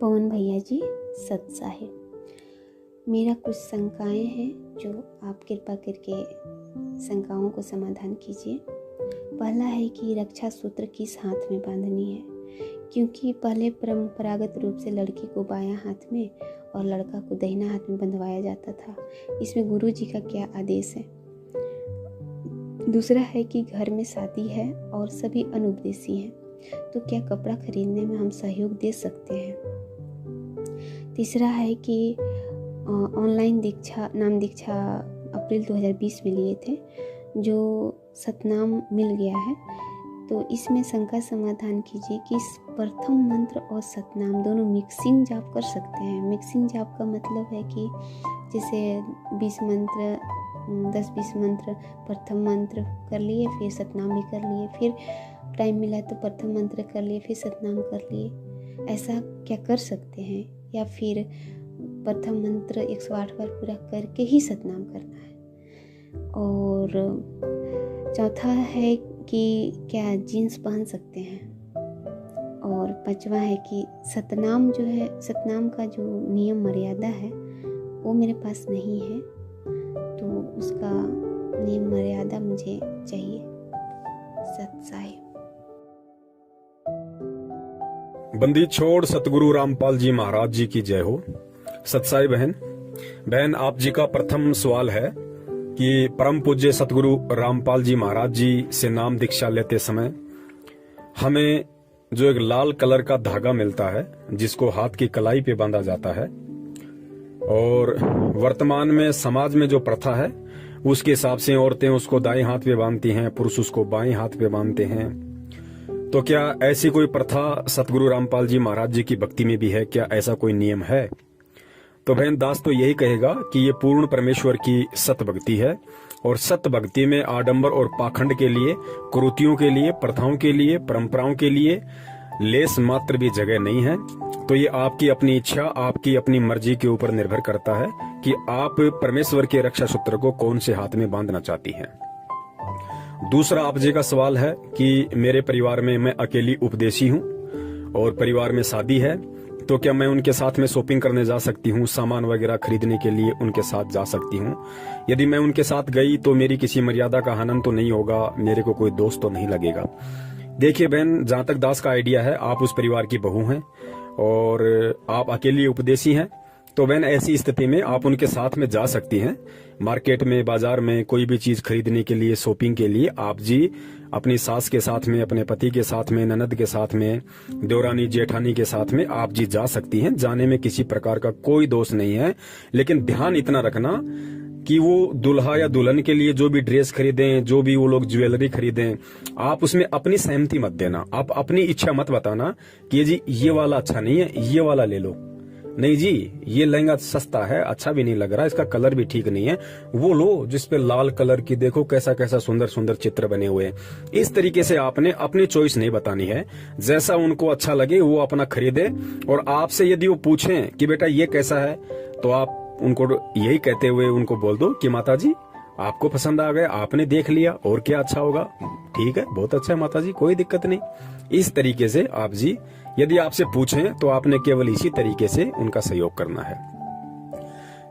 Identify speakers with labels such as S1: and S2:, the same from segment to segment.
S1: पवन भैया जी सत साहिब, मेरा कुछ शंकाएं हैं जो आप कृपा करके शंकाओं को समाधान कीजिए। पहला है कि रक्षा सूत्र किस हाथ में बांधनी है, क्योंकि पहले परंपरागत रूप से लड़की को बायां हाथ में और लड़का को दाहिना हाथ में बंधवाया जाता था। इसमें गुरु जी का क्या आदेश है। दूसरा है कि घर में शादी है और सभी अनुपदेशी हैं, तो क्या कपड़ा खरीदने में हम सहयोग दे सकते हैं। तीसरा है कि ऑनलाइन नाम दीक्षा अप्रैल 2020 में लिए थे, जो सतनाम मिल गया है, तो इसमें शंका समाधान कीजिए कि प्रथम मंत्र और सतनाम दोनों मिक्सिंग जाप कर सकते हैं। मिक्सिंग जाप का मतलब है कि जैसे 20 मंत्र 10-20 मंत्र प्रथम मंत्र कर लिए, फिर सतनाम भी कर लिए, फिर टाइम मिला तो प्रथम मंत्र कर लिए, फिर सतनाम कर लिए। ऐसा क्या कर सकते हैं, या फिर प्रथम मंत्र 108 बार पूरा करके ही सतनाम करना है। और चौथा है कि क्या जीन्स पहन सकते हैं। और पांचवा है कि सतनाम जो है, सतनाम का जो नियम मर्यादा है वो मेरे पास नहीं है, तो उसका नियम मर्यादा मुझे चाहिए। सत साहिब।
S2: बंदी छोड़ सतगुरु रामपाल जी महाराज जी की जय हो। सतसाई बहन, आप जी का प्रथम सवाल है कि परम पूज्य सतगुरु रामपाल जी महाराज जी से नाम दीक्षा लेते समय हमें जो एक लाल कलर का धागा मिलता है, जिसको हाथ की कलाई पे बांधा जाता है, और वर्तमान में समाज में जो प्रथा है उसके हिसाब से औरतें उसको दाएं हाथ पे बांधती हैं, पुरुष उसको बाएं हाथ पे बांधते हैं। तो क्या ऐसी कोई प्रथा सतगुरु रामपाल जी महाराज जी की भक्ति में भी है? क्या ऐसा कोई नियम है? तो बहन दास तो यही कहेगा कि ये पूर्ण परमेश्वर की सत भक्ति है, और सत भक्ति में आडंबर और पाखंड के लिए, कुरीतियों के लिए, प्रथाओं के लिए, परंपराओं के लिए लेस मात्र भी जगह नहीं है। तो ये आपकी अपनी इच्छा, आपकी अपनी मर्जी के ऊपर निर्भर करता है कि आप परमेश्वर के रक्षा सूत्र को कौन से हाथ में बांधना चाहती हैं। दूसरा आप जी का सवाल है कि मेरे परिवार में मैं अकेली उपदेशी हूँ और परिवार में शादी है, तो क्या मैं उनके साथ में शॉपिंग करने जा सकती हूँ, सामान वगैरह खरीदने के लिए उनके साथ जा सकती हूँ। यदि मैं उनके साथ गई तो मेरी किसी मर्यादा का हनन तो नहीं होगा, मेरे को कोई दोष तो नहीं लगेगा। देखिए बहन, जहां तक दास का आइडिया है, आप उस परिवार की बहू हैं और आप अकेली उपदेशी हैं, तो बहन ऐसी स्थिति में आप उनके साथ में जा सकती हैं। मार्केट में, बाजार में कोई भी चीज खरीदने के लिए, शॉपिंग के लिए आप जी अपनी सास के साथ में, अपने पति के साथ में, ननद के साथ में, देवरानी जेठानी के साथ में आप जी जा सकती हैं। जाने में किसी प्रकार का कोई दोष नहीं है, लेकिन ध्यान इतना रखना कि वो दुल्हा या दुल्हन के लिए जो भी ड्रेस खरीदें, जो भी वो लोग ज्वेलरी खरीदें, आप उसमें अपनी सहमति मत देना। आप अपनी इच्छा मत बताना कि ये जी ये वाला अच्छा नहीं है, ये वाला ले लो। नहीं जी, ये लहंगा सस्ता है, अच्छा भी नहीं लग रहा, इसका कलर भी ठीक नहीं है, वो लो जिसपे लाल कलर की देखो कैसा कैसा सुंदर सुंदर चित्र बने हुए हैं। इस तरीके से आपने अपनी चॉइस नहीं बतानी है। जैसा उनको अच्छा लगे वो अपना खरीदे, और आपसे यदि वो पूछें कि बेटा ये कैसा है, तो आप उनको यही कहते हुए उनको बोल दो कि माता जी आपको पसंद आ गया, आपने देख लिया, और क्या अच्छा होगा, ठीक है, बहुत अच्छा है माता जी, कोई दिक्कत नहीं। इस तरीके से आप जी यदि आपसे पूछें तो आपने केवल इसी तरीके से उनका सहयोग करना है।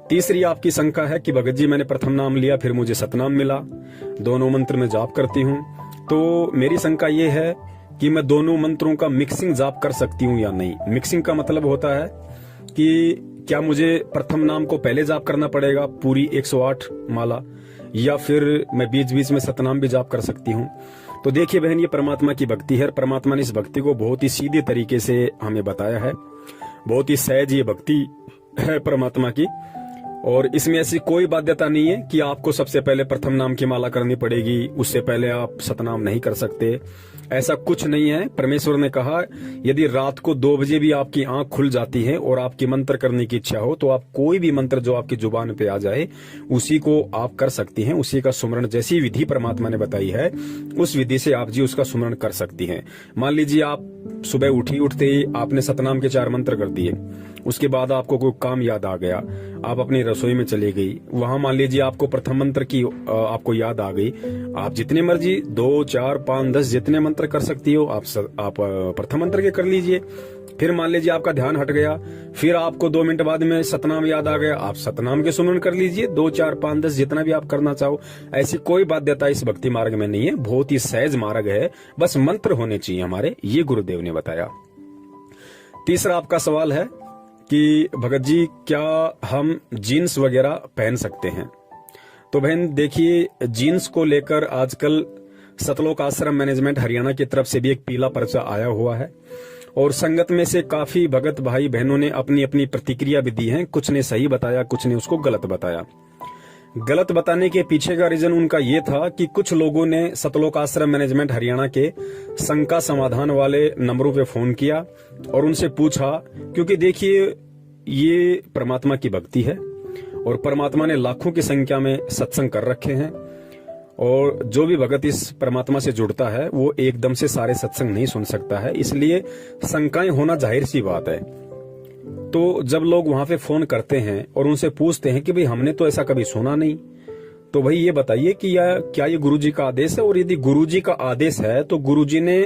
S2: तीसरी आपकी शंका है कि भगत जी मैंने प्रथम नाम लिया, फिर मुझे सतनाम मिला, दोनों मंत्र में जाप करती हूँ, तो मेरी शंका ये है कि मैं दोनों मंत्रों का मिक्सिंग जाप कर सकती हूँ या नहीं। मिक्सिंग का मतलब होता है कि क्या मुझे प्रथम नाम को पहले जाप करना पड़ेगा पूरी 108 माला, या फिर मैं बीच बीच में सतनाम भी जाप कर सकती हूँ। तो देखिए बहन, ये परमात्मा की भक्ति है। परमात्मा ने इस भक्ति को बहुत ही सीधे तरीके से हमें बताया है, बहुत ही सहज ये भक्ति है परमात्मा की, और इसमें ऐसी कोई बाध्यता नहीं है कि आपको सबसे पहले प्रथम नाम की माला करनी पड़ेगी, उससे पहले आप सतनाम नहीं कर सकते। ऐसा कुछ नहीं है। परमेश्वर ने कहा यदि रात को 2 बजे भी आपकी आंख खुल जाती है और आपकी मंत्र करने की इच्छा हो, तो आप कोई भी मंत्र जो आपकी जुबान पे आ जाए उसी को आप कर सकती हैं। उसी का सुमरण, जैसी विधि परमात्मा ने बताई है उस विधि से आप जी उसका सुमरण कर सकती हैं। मान लीजिए आप सुबह उठते ही आपने सतनाम के 4 मंत्र कर दिए, उसके बाद आपको कोई काम याद आ गया, आप अपनी रसोई में चली गई, वहां मान लीजिए आपको प्रथम मंत्र की आपको याद आ गई, आप जितने मर्जी 2, 4, 5, 10 जितने मंत्र कर सकती हो आप प्रथम मंत्र के कर लीजिए। फिर मान लीजिए आपका ध्यान हट गया, फिर आपको 2 मिनट बाद में सतनाम याद आ गया, आप सतनाम के सुमरन कर लीजिए, 2, 4, 5, 10 जितना भी आप करना चाहो। ऐसी कोई बाध्यता इस भक्ति मार्ग में नहीं है, बहुत ही सहज मार्ग है, बस मंत्र होने चाहिए हमारे, ये गुरुदेव ने बताया। तीसरा आपका सवाल है कि भगत जी क्या हम जीन्स वगैरह पहन सकते हैं? तो बहन देखिए, जीन्स को लेकर आजकल सतलोक आश्रम मैनेजमेंट हरियाणा की तरफ से भी एक पीला पर्चा आया हुआ है और संगत में से काफी भगत भाई बहनों ने अपनी अपनी प्रतिक्रिया भी दी है। कुछ ने सही बताया, कुछ ने उसको गलत बताया। गलत बताने के पीछे का रीजन उनका ये था कि कुछ लोगों ने सतलोक आश्रम मैनेजमेंट हरियाणा के शंका समाधान वाले नंबरों पे फोन किया और उनसे पूछा, क्योंकि देखिए ये परमात्मा की भक्ति है और परमात्मा ने लाखों की संख्या में सत्संग कर रखे हैं और जो भी भगत इस परमात्मा से जुड़ता है वो एकदम से सारे सत्संग नहीं सुन सकता है, इसलिए शंकाएं होना जाहिर सी बात है। तो जब लोग वहां पे फोन करते हैं और उनसे पूछते हैं कि भाई हमने तो ऐसा कभी सुना नहीं, तो भाई ये बताइए कि क्या ये गुरुजी का आदेश है, और यदि गुरुजी का आदेश है तो गुरुजी ने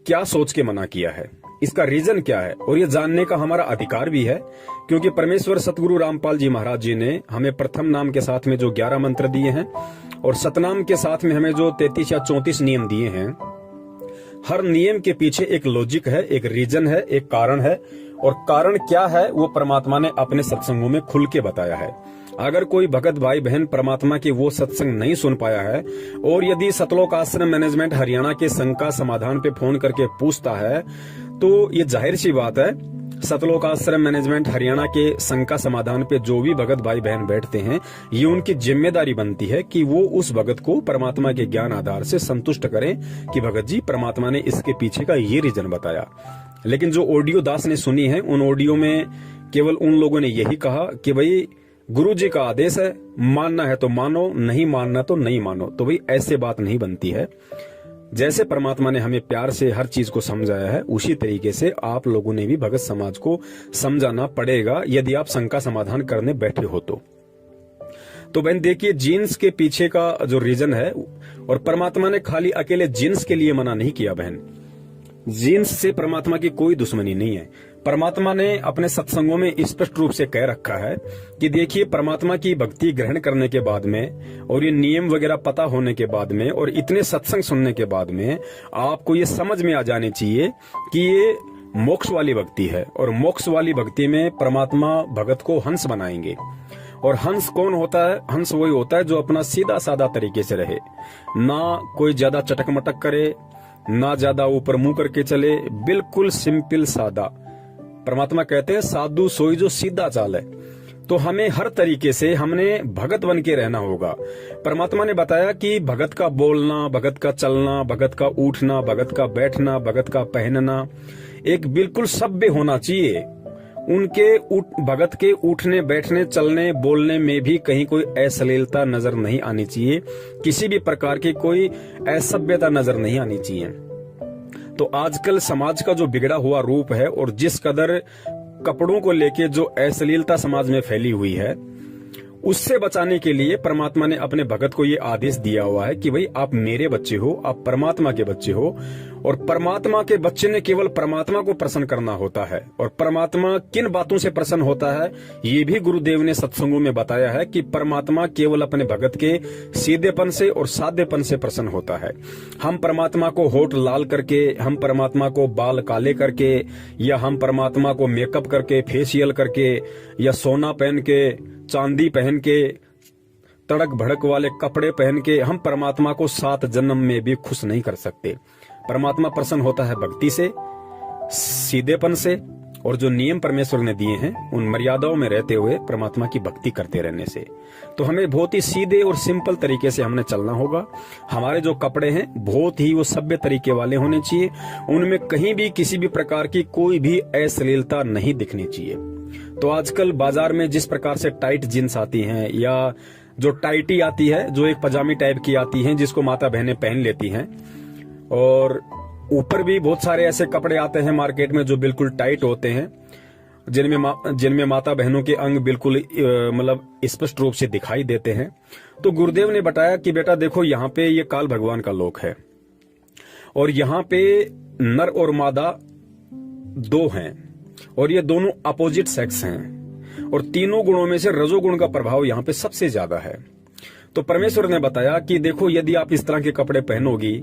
S2: क्या सोच के मना किया है, इसका रीजन क्या है, और ये जानने का हमारा अधिकार भी है, क्योंकि परमेश्वर सतगुरु रामपाल जी महाराज जी ने हमें प्रथम नाम के साथ में जो 11 मंत्र दिए हैं और सतनाम के साथ में हमें जो 33 या 34 नियम दिए हैं, हर नियम के पीछे एक लॉजिक है, एक रीजन है, एक कारण है, और कारण क्या है वो परमात्मा ने अपने सत्संगों में खुल के बताया है। अगर कोई भगत भाई बहन परमात्मा के वो सत्संग नहीं सुन पाया है और यदि सतलोक आश्रम मैनेजमेंट हरियाणा के शंका समाधान पे फोन करके पूछता है, तो ये जाहिर सी बात है सतलोक आश्रम मैनेजमेंट हरियाणा के शंका समाधान पे जो भी भगत भाई बहन बैठते हैं, ये उनकी जिम्मेदारी बनती है कि वो उस भगत को परमात्मा के ज्ञान आधार से संतुष्ट करें कि भगत जी परमात्मा ने इसके पीछे का ये रीजन बताया। लेकिन जो ऑडियो दास ने सुनी है, उन ऑडियो में केवल उन लोगों ने यही कहा कि भाई गुरु जी का आदेश है, मानना है तो मानो, नहीं मानना तो नहीं मानो। तो भाई ऐसे बात नहीं बनती है। जैसे परमात्मा ने हमें प्यार से हर चीज को समझाया है, उसी तरीके से आप लोगों ने भी भगत समाज को समझाना पड़ेगा यदि आप शंका समाधान करने बैठे हो तो बहन देखिए, जीन्स के पीछे का जो रीजन है, और परमात्मा ने खाली अकेले जीन्स के लिए मना नहीं किया बहन, जीन्स से परमात्मा की कोई दुश्मनी नहीं है। परमात्मा ने अपने सत्संगों में स्पष्ट रूप से कह रखा है कि देखिए, परमात्मा की भक्ति ग्रहण करने के बाद में और ये नियम वगैरह पता होने के बाद में और इतने सत्संग सुनने के बाद में आपको ये समझ में आ जानी चाहिए कि ये मोक्ष वाली भक्ति है, और मोक्ष वाली भक्ति में परमात्मा भगत को हंस बनाएंगे। और हंस कौन होता है? हंस वही होता है जो अपना सीधा साधा तरीके से रहे, ना कोई ज्यादा चटक मटक करे, ना ज्यादा ऊपर मुंह करके चले, बिल्कुल सिंपल सादा। परमात्मा कहते हैं साधु सोई जो सीधा चाल है। तो हमें हर तरीके से हमने भगत बन के रहना होगा। परमात्मा ने बताया कि भगत का बोलना, भगत का चलना, भगत का उठना, भगत का बैठना, भगत का पहनना एक बिल्कुल सभ्य होना चाहिए। उनके भगत के उठने, बैठने, चलने, बोलने में भी कहीं कोई अश्लीलता नजर नहीं आनी चाहिए, किसी भी प्रकार की कोई असभ्यता नजर नहीं आनी चाहिए। तो आजकल समाज का जो बिगड़ा हुआ रूप है और जिस कदर कपड़ों को लेके जो अश्लीलता समाज में फैली हुई है, उससे बचाने के लिए परमात्मा ने अपने भगत को ये आदेश दिया हुआ है कि भाई आप मेरे बच्चे हो, आप परमात्मा के बच्चे हो, और परमात्मा के बच्चे ने केवल परमात्मा को प्रसन्न करना होता है। और परमात्मा किन बातों से प्रसन्न होता है ये भी गुरुदेव ने सत्संगों में बताया है कि परमात्मा केवल अपने भगत के सीधेपन से और साधेपन से प्रसन्न होता है। हम परमात्मा को होठ लाल करके, हम परमात्मा को बाल काले करके, या हम परमात्मा को मेकअप करके, फेशियल करके, या सोना पहन के, चांदी पहन के, तड़क भड़क वाले कपड़े पहन के हम परमात्मा को 7 जन्म में भी खुश नहीं कर सकते। परमात्मा प्रसन्न होता है भक्ति से, सीधेपन से, और जो नियम परमेश्वर ने दिए हैं उन मर्यादाओं में रहते हुए परमात्मा की भक्ति करते रहने से। तो हमें बहुत ही सीधे और सिंपल तरीके से हमने चलना होगा। हमारे जो कपड़े हैं बहुत ही वो सभ्य तरीके वाले होने चाहिए, उनमें कहीं भी किसी भी प्रकार की कोई भी अश्लीलता नहीं दिखनी चाहिए। तो आजकल बाजार में जिस प्रकार से टाइट जींस आती हैं, या जो टाइटी आती है, जो एक पजामी टाइप की आती है जिसको माता बहनें पहन लेती हैं, और ऊपर भी बहुत सारे ऐसे कपड़े आते हैं मार्केट में जो बिल्कुल टाइट होते हैं, जिनमें माता बहनों के अंग बिल्कुल मतलब स्पष्ट रूप से दिखाई देते हैं। तो गुरुदेव ने बताया कि बेटा देखो, यहाँ पे ये काल भगवान का लोक है, और यहाँ पे नर और मादा दो हैं और ये दोनों अपोजिट सेक्स हैं और तीनों गुणों में से रजोगुण का प्रभाव यहाँ पे सबसे ज्यादा है। तो परमेश्वर ने बताया कि देखो, यदि आप इस तरह के कपड़े पहनोगी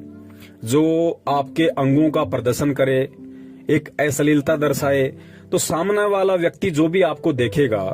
S2: जो आपके अंगों का प्रदर्शन करे, एक अश्लीलता दर्शाए, तो सामने वाला व्यक्ति जो भी आपको देखेगा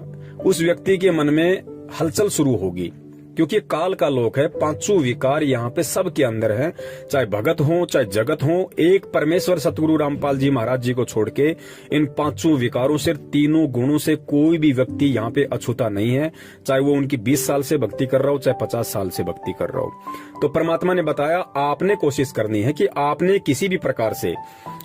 S2: उस व्यक्ति के मन में हलचल शुरू होगी, क्योंकि काल का लोक है। पांचों विकार यहाँ पे सबके अंदर है, चाहे भगत हो चाहे जगत हो। एक परमेश्वर सतगुरु रामपाल जी महाराज जी को छोड़ के इन पांचों विकारों से, तीनों गुणों से कोई भी व्यक्ति यहाँ पे अछूता नहीं है, चाहे वो उनकी 20 साल से भक्ति कर रहा हो चाहे 50 साल से भक्ति कर रहा हो। तो परमात्मा ने बताया आपने कोशिश करनी है कि आपने किसी भी प्रकार से,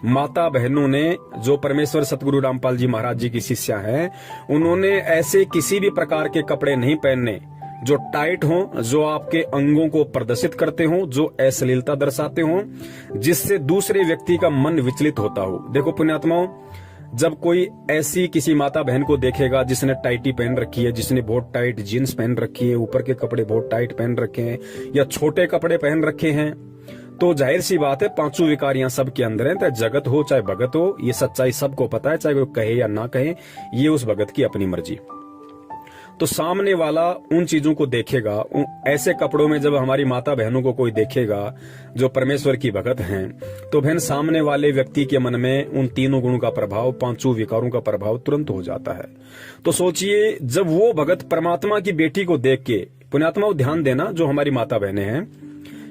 S2: माता बहनों ने जो परमेश्वर सतगुरु रामपाल जी महाराज जी की शिष्या हैं, उन्होंने ऐसे किसी भी प्रकार के कपड़े नहीं पहनने जो टाइट हो, जो आपके अंगों को प्रदर्शित करते हो, जो अश्लीलता दर्शाते हो, जिससे दूसरे व्यक्ति का मन विचलित होता हो। देखो पुण्यात्माओं, जब कोई ऐसी किसी माता बहन को देखेगा जिसने टाइटी पहन रखी है, जिसने बहुत टाइट जीन्स पहन रखी है, ऊपर के कपड़े बहुत टाइट पहन रखे हैं या छोटे कपड़े पहन रखे हैं, तो जाहिर सी बात है पांचों विकार यहाँ सबके अंदर है। चाहे जगत हो चाहे भगत हो, ये सच्चाई सबको पता है, चाहे वो कहे या ना कहे, ये उस भगत की अपनी मर्जी। तो सामने वाला उन चीजों को देखेगा, ऐसे कपड़ों में जब हमारी माता बहनों को कोई देखेगा जो परमेश्वर की भगत हैं, तो बहन सामने वाले व्यक्ति के मन में उन तीनों गुणों का प्रभाव, पांचों विकारों का प्रभाव तुरंत हो जाता है। तो सोचिए, जब वो भगत परमात्मा की बेटी को देख के, पुण्यात्माओं ध्यान देना, जो हमारी माता बहनें हैं,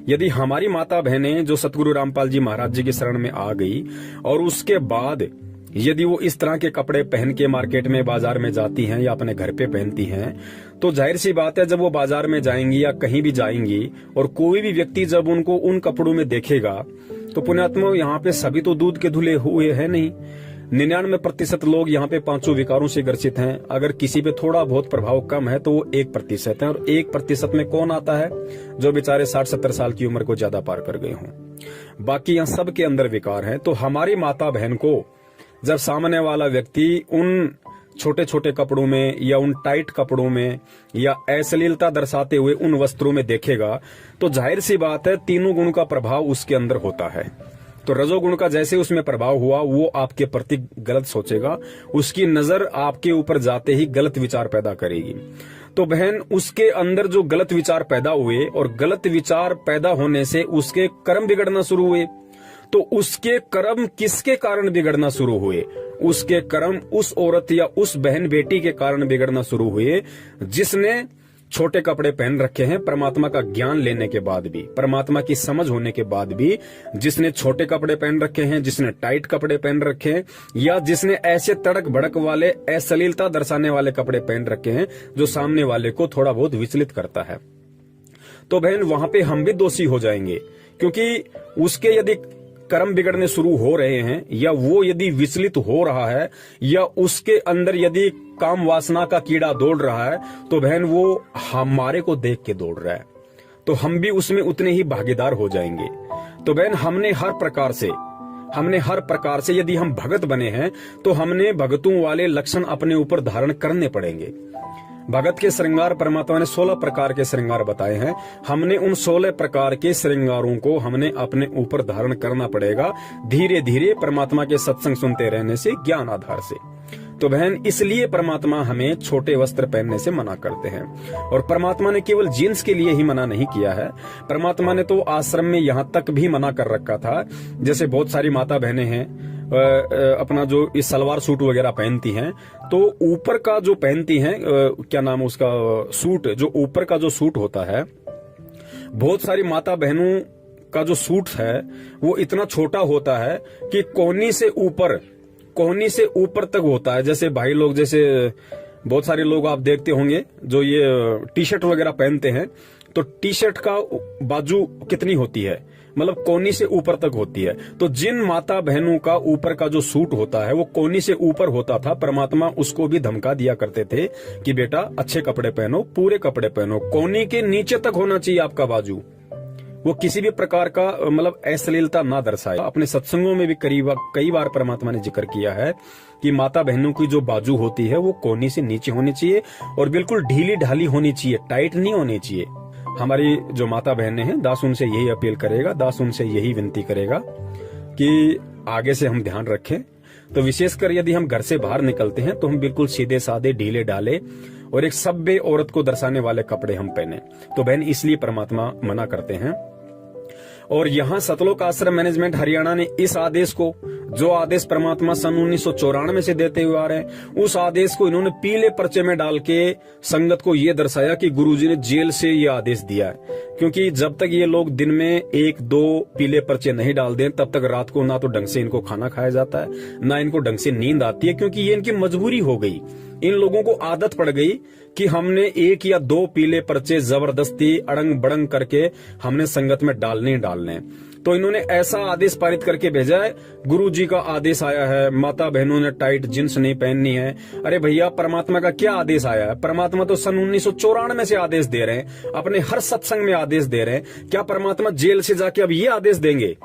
S2: यदि हमारी माता बहनें जो सतगुरु रामपाल जी महाराज जी की शरण में आ गई और उसके बाद यदि वो इस तरह के कपड़े पहन के मार्केट में, बाजार में जाती हैं या अपने घर पे पहनती हैं, तो जाहिर सी बात है जब वो बाजार में जाएंगी या कहीं भी जाएंगी और कोई भी व्यक्ति जब उनको उन कपड़ों में देखेगा, तो पुण्यात्मा यहाँ पे सभी तो दूध के धुले हुए हैं नहीं। 99% लोग यहाँ पे पांचों विकारों से ग्रसित हैं। अगर किसी पे थोड़ा बहुत प्रभाव कम है तो वो 1% है, और 1% में कौन आता है? जो बेचारे 60-70 साल की उम्र को ज्यादा पार कर गए हों। बाकी यहाँ सबके अंदर विकार है। तो हमारी माता बहन को जब सामने वाला व्यक्ति उन छोटे छोटे कपड़ों में या उन टाइट कपड़ों में या अश्लीलता दर्शाते हुए उन वस्त्रों में देखेगा, तो जाहिर सी बात है तीनों गुण का प्रभाव उसके अंदर होता है। तो रजोगुण का जैसे उसमें प्रभाव हुआ, वो आपके प्रति गलत सोचेगा, उसकी नजर आपके ऊपर जाते ही गलत विचार पैदा करेगी। तो बहन, उसके अंदर जो गलत विचार पैदा हुए और गलत विचार पैदा होने से उसके कर्म बिगड़ना शुरू हुए, तो उसके कर्म किसके कारण बिगड़ना शुरू हुए? उसके कर्म उस औरत या उस बहन बेटी के कारण बिगड़ना शुरू हुए जिसने छोटे कपड़े पहन रखे हैं। परमात्मा का ज्ञान लेने के बाद भी, परमात्मा की समझ होने के बाद भी, जिसने छोटे कपड़े पहन रखे हैं, जिसने टाइट कपड़े पहन रखे हैं, या जिसने ऐसे तड़क भड़क वाले, अश्लीलता दर्शाने वाले कपड़े पहन रखे हैं जो सामने वाले को थोड़ा बहुत विचलित करता है, तो बहन वहां पे हम भी दोषी हो जाएंगे। क्योंकि उसके यदि कर्म बिगड़ने शुरू हो रहे हैं, या वो यदि विचलित हो रहा है, या उसके अंदर यदि काम वासना का कीड़ा दौड़ रहा है, तो बहन वो हमारे को देख के दौड़ रहा है, तो हम भी उसमें उतने ही भागीदार हो जाएंगे। तो बहन, हमने हर प्रकार से यदि हम भगत बने हैं, तो हमने भगतों वाले लक्षण अपने ऊपर धारण करने पड़ेंगे। भगत के श्रृंगार परमात्मा ने 16 प्रकार के श्रृंगार बताए हैं। हमने उन 16 प्रकार के श्रृंगारों को हमने अपने ऊपर धारण करना पड़ेगा, धीरे धीरे परमात्मा के सत्संग सुनते रहने से, ज्ञान आधार से। तो बहन, इसलिए परमात्मा हमें छोटे वस्त्र पहनने से मना करते हैं। और परमात्मा ने केवल जीन्स के लिए ही मना नहीं किया है, परमात्मा ने तो आश्रम में यहाँ तक भी मना कर रखा था। जैसे बहुत सारी माता बहनें हैं अपना जो इस सलवार सूट वगैरह पहनती हैं, तो ऊपर का जो पहनती हैं, क्या नाम है उसका, सूट, जो ऊपर का जो सूट होता है, बहुत सारी माता बहनों का जो सूट है वो इतना छोटा होता है कि कोहनी से ऊपर तक होता है। जैसे भाई लोग, जैसे बहुत सारे लोग आप देखते होंगे जो ये टी शर्ट वगैरह पहनते हैं, तो टी शर्ट का बाजू कितनी होती है, मतलब कोहनी से ऊपर तक होती है। तो जिन माता बहनों का ऊपर का जो सूट होता है वो कोहनी से ऊपर होता था, परमात्मा उसको भी धमका दिया करते थे कि बेटा अच्छे कपड़े पहनो, पूरे कपड़े पहनो, कोहनी के नीचे तक होना चाहिए आपका बाजू, वो किसी भी प्रकार का मतलब अश्लीलता ना दर्शाए। अपने सत्संगों में भी कई बार परमात्मा ने जिक्र किया है कि माता बहनों की जो बाजू होती है वो कोहनी से नीचे होनी चाहिए और बिल्कुल ढीली ढाली होनी चाहिए, टाइट नहीं होनी चाहिए। हमारी जो माता बहनें हैं, दास उनसे यही अपील करेगा, दास उनसे यही विनती करेगा कि आगे से हम ध्यान रखें। तो विशेषकर यदि हम घर से बाहर निकलते हैं तो हम बिल्कुल सीधे साधे ढीले ढाले और एक सभ्य औरत को दर्शाने वाले कपड़े हम पहने। तो बहन इसलिए परमात्मा मना करते हैं। और यहाँ सतलोक आश्रम मैनेजमेंट हरियाणा ने इस आदेश को, जो आदेश परमात्मा सन 1994 से देते हुए आ रहे हैं, उस आदेश को इन्होंने पीले पर्चे में डाल के संगत को ये दर्शाया कि गुरुजी ने जेल से ये आदेश दिया है। क्योंकि जब तक ये लोग दिन में 1-2 पीले पर्चे नहीं डाल दें तब तक रात को ना तो ढंग से इनको खाना खाया जाता है, ना इनको ढंग से नींद आती है, क्योंकि ये इनकी मजबूरी हो गई। इन लोगों को आदत पड़ गई कि हमने 1 या 2 पीले पर्चे जबरदस्ती अड़ंग बड़ंग करके हमने संगत में डालने ही डालने। तो इन्होंने ऐसा आदेश पारित करके भेजा है, गुरुजी का आदेश आया है, माता बहनों ने टाइट जींस नहीं पहननी है। अरे भैया, परमात्मा का क्या आदेश आया है? परमात्मा तो सन 1994 से आदेश दे रहे हैं, अपने हर सत्संग में आदेश दे रहे हैं। क्या परमात्मा जेल से जाके अब ये आदेश देंगे?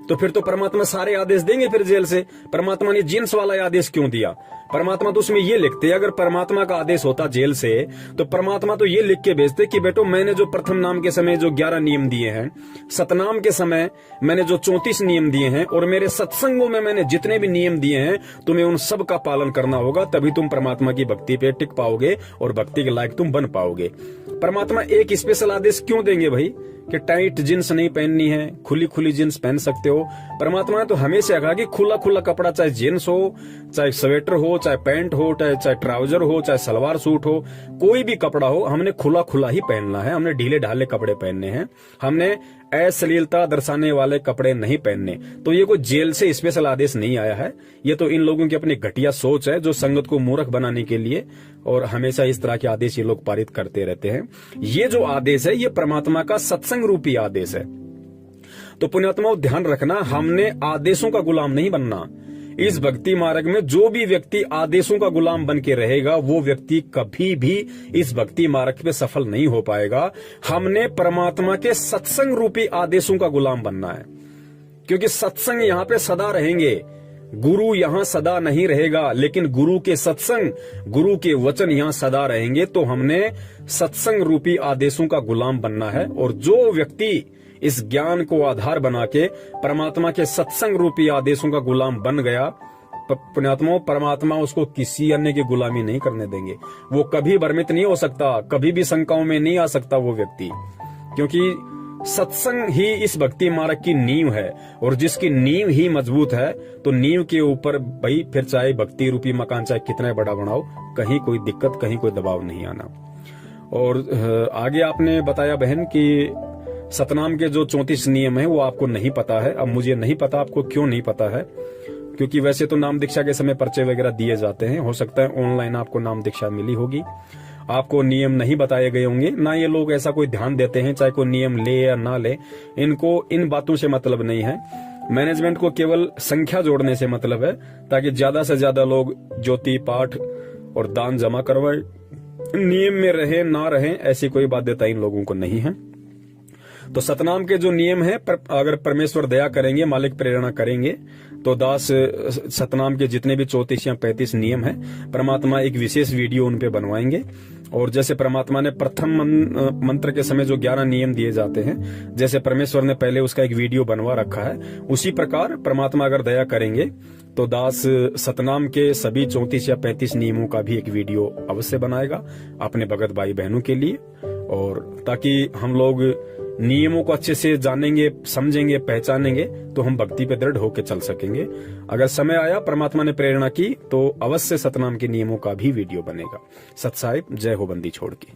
S2: तो फिर तो परमात्मा सारे आदेश देंगे फिर जेल से। परमात्मा ने जींस वाला आदेश क्यों दिया? परमात्मा तो उसमें ये लिखते, अगर परमात्मा का आदेश होता जेल से तो परमात्मा तो ये लिख के भेजते कि बेटो, मैंने जो प्रथम नाम के समय जो 11 नियम दिए हैं, सतनाम के समय मैंने जो 34 नियम दिए हैं, और मेरे सत्संगों में मैंने जितने भी नियम दिए हैं, तुम्हें उन सब का पालन करना होगा, तभी तुम परमात्मा की भक्ति पे टिक पाओगे और भक्ति के लायक तुम बन पाओगे। परमात्मा एक स्पेशल आदेश क्यों देंगे भाई कि टाइट जींस नहीं पहननी है, खुली खुली जींस पहन सकते हो? परमात्मा ने तो हमेशा कहा कि खुला खुला कपड़ा, चाहे जींस हो, चाहे स्वेटर हो, चाहे पैंट हो, चाहे ट्राउजर हो, चाहे सलवार सूट हो, कोई भी कपड़ा हो, हमने खुला खुला ही पहनना है। हमने ढीले ढाले कपड़े पहनने हैं, हमने अश्लीलता दर्शाने वाले कपड़े नहीं पहनने। तो ये कोई जेल से स्पेशल आदेश नहीं आया है, ये तो इन लोगों की अपनी घटिया सोच है, जो संगत को मूर्ख बनाने के लिए और हमेशा इस तरह के आदेश ये लोग पारित करते रहते हैं। ये जो आदेश है, ये परमात्मा का सत्संग रूपी आदेश है। तो पुण्यात्माओं, ध्यान रखना, हमने आदेशों का गुलाम नहीं बनना। इस भक्ति मार्ग में जो भी व्यक्ति आदेशों का गुलाम बन के रहेगा, वो व्यक्ति कभी भी इस भक्ति मार्ग पे सफल नहीं हो पाएगा। हमने परमात्मा के सत्संग रूपी आदेशों का गुलाम बनना है, क्योंकि सत्संग यहाँ पे सदा रहेंगे। गुरु यहाँ सदा नहीं रहेगा, लेकिन गुरु के सत्संग, गुरु के वचन यहाँ सदा रहेंगे। तो हमने सत्संग रूपी आदेशों का गुलाम बनना है। और जो व्यक्ति इस ज्ञान को आधार बना के परमात्मा के सत्संग रूपी आदेशों का गुलाम बन गया, पुण्यात्माओं, परमात्मा उसको किसी अन्य की गुलामी नहीं करने देंगे। वो कभी भ्रमित नहीं हो सकता, कभी भी शंकाओं में नहीं आ सकता वो व्यक्ति, क्योंकि सत्संग ही इस भक्ति मार्ग की नींव है। और जिसकी नींव ही मजबूत है, तो नींव के ऊपर भाई फिर चाहे भक्ति रूपी मकान चाहे कितना बड़ा बनाओ, कहीं कोई दिक्कत, कहीं कोई दबाव नहीं आना। और आगे आपने बताया बहन कि सतनाम के जो 34 नियम है वो आपको नहीं पता है। अब मुझे नहीं पता आपको क्यों नहीं पता है, क्योंकि वैसे तो नाम दीक्षा के समय पर्चे वगैरह दिए जाते हैं। हो सकता है ऑनलाइन आपको नाम दीक्षा मिली होगी, आपको नियम नहीं बताए गए होंगे। ना ये लोग ऐसा कोई ध्यान देते हैं, चाहे कोई नियम ले या ना ले, इनको इन बातों से मतलब नहीं है। मैनेजमेंट को केवल संख्या जोड़ने से मतलब है, ताकि ज्यादा से ज्यादा लोग ज्योति पाठ और दान जमा करवाए। नियम में रहे ना रहे ऐसी कोई बाध्यता इन लोगों को नहीं है। तो सतनाम के जो नियम है, अगर परमेश्वर दया करेंगे, मालिक प्रेरणा करेंगे, तो दास सतनाम के जितने भी 34 या 35 नियम है, परमात्मा एक विशेष वीडियो उन पे बनवाएंगे। और जैसे परमात्मा ने प्रथम मंत्र के समय जो 11 नियम दिए जाते हैं, जैसे परमेश्वर ने पहले उसका एक वीडियो बनवा रखा है, उसी प्रकार परमात्मा अगर दया करेंगे तो दास सतनाम के सभी 34 या 35 नियमों का भी एक वीडियो अवश्य बनाएगा अपने भगत भाई बहनों के लिए, और ताकि हम लोग नियमों को अच्छे से जानेंगे, समझेंगे, पहचानेंगे, तो हम भक्ति पे दृढ़ होकर चल सकेंगे। अगर समय आया, परमात्मा ने प्रेरणा की, तो अवश्य सतनाम के नियमों का भी वीडियो बनेगा। सत साहिब, जय हो बंदी छोड़ की।